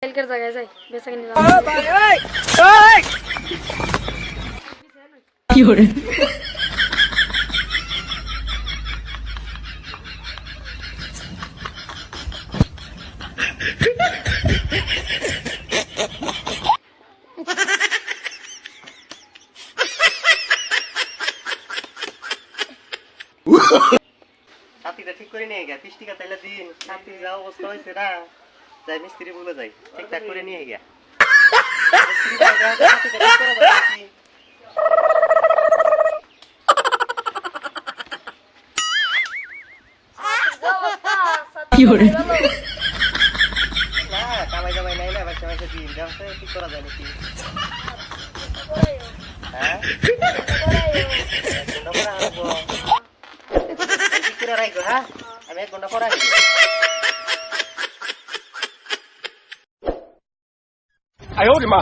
কালকের জায়গায় যাই বেচা কিনে কি করে সাথীটা ঠিক করে নিয়ে গিয়া 30 টাকা তাইলে দিন সাথী যা অবস্থা হয়েছে না যাই মিস্ত্রি বলে যাই ঠিকঠাক করে নিয়ে গিয়া কি করে না কামাই জামাই নাই না বাচ্চা বাচ্চা দিন ব্যবসা ঠিক করা যায় নাকি হ্যাঁ রাখবো হ্যাঁ আমি 1 ঘন্টা পরে আসবো哎呦我的妈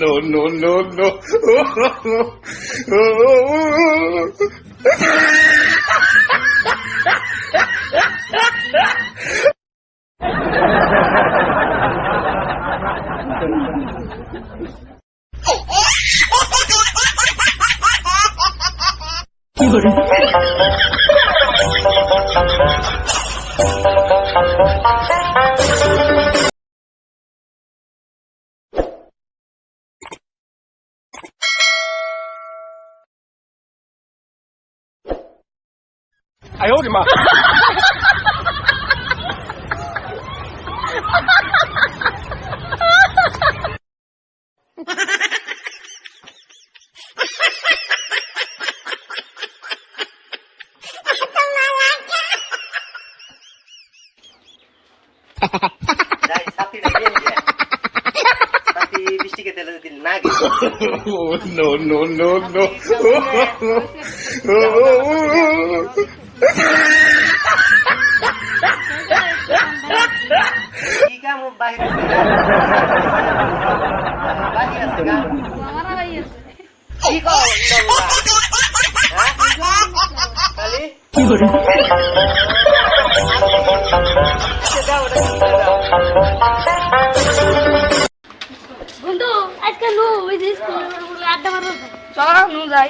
！no no no no কি করে哎呦我的妈！যাই সাথীটা নিয়ে গিয়া সাথী 20 টাকা তাইলে দিল না গেল no no no no কি কাম বাইরে বাড়ি আছে গা আমার ভাই আছে কি কও হ্যাঁ খালি কি করে দাও বন্ধু আজকে নো ওই যে স্কুলে আড্ডা মারবো চল নো যাই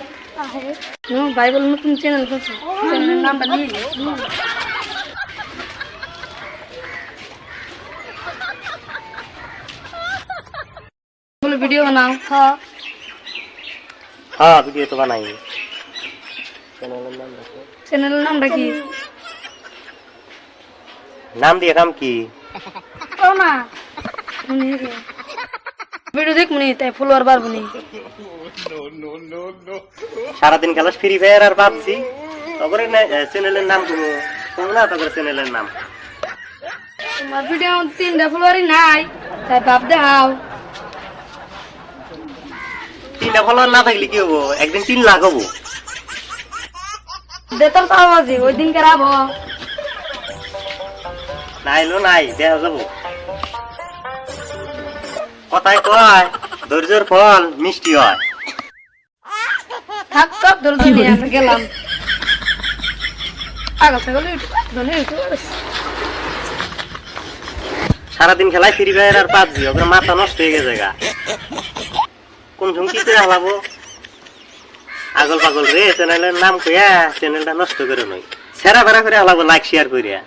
নো ভাই বল নতুন চ্যানেল খুলছে চ্যানেলের নামটা নিয়ে বলে ভিডিও বানাও হ্যাঁ হ্যাঁ ভিডিও তো বানাই চ্যানেলের নামটা কি চ্যানেলের নামটা কি নাম দিয়ে কাম কি কও না ভিডিও দেখ মনে তাই ফলোয়ার বাড়বো নি no no no no সারাদিন খেলাস ফ্রি ফায়ার আর ভাবছি তারপরে চ্যানেলের নাম তুমি না তারপরে চ্যানেলের নাম তোমার ভিডিও 3টা ফলোয়ারই নাই তাই ভাব দেখাও 3টা ফলোয়ার না থাকলে কি হবো একদিন 3 লাখ হবো বেতন পাওয়া যে ওই দিন করাবো নাইলো নাই দেখা যাবো কথায় কয় ধৈর্যের ফল মিষ্টি হয় থাক তো ধরে নিয়ে আমরা গেলাম আগা ছাগল ধরে সারাদিন খেলায় ফ্রি ফায়ার আর পাবজি ওদের মাথা নষ্ট হয়ে গেছে গা কোন ঝুঁকি করে হালাবো আগল পাগল রে চ্যানেলের নাম কইয়া চ্যানেলটা নষ্ট করে নই সেরা ফেরা করে হালাবো লাইক শেয়ার করিয়া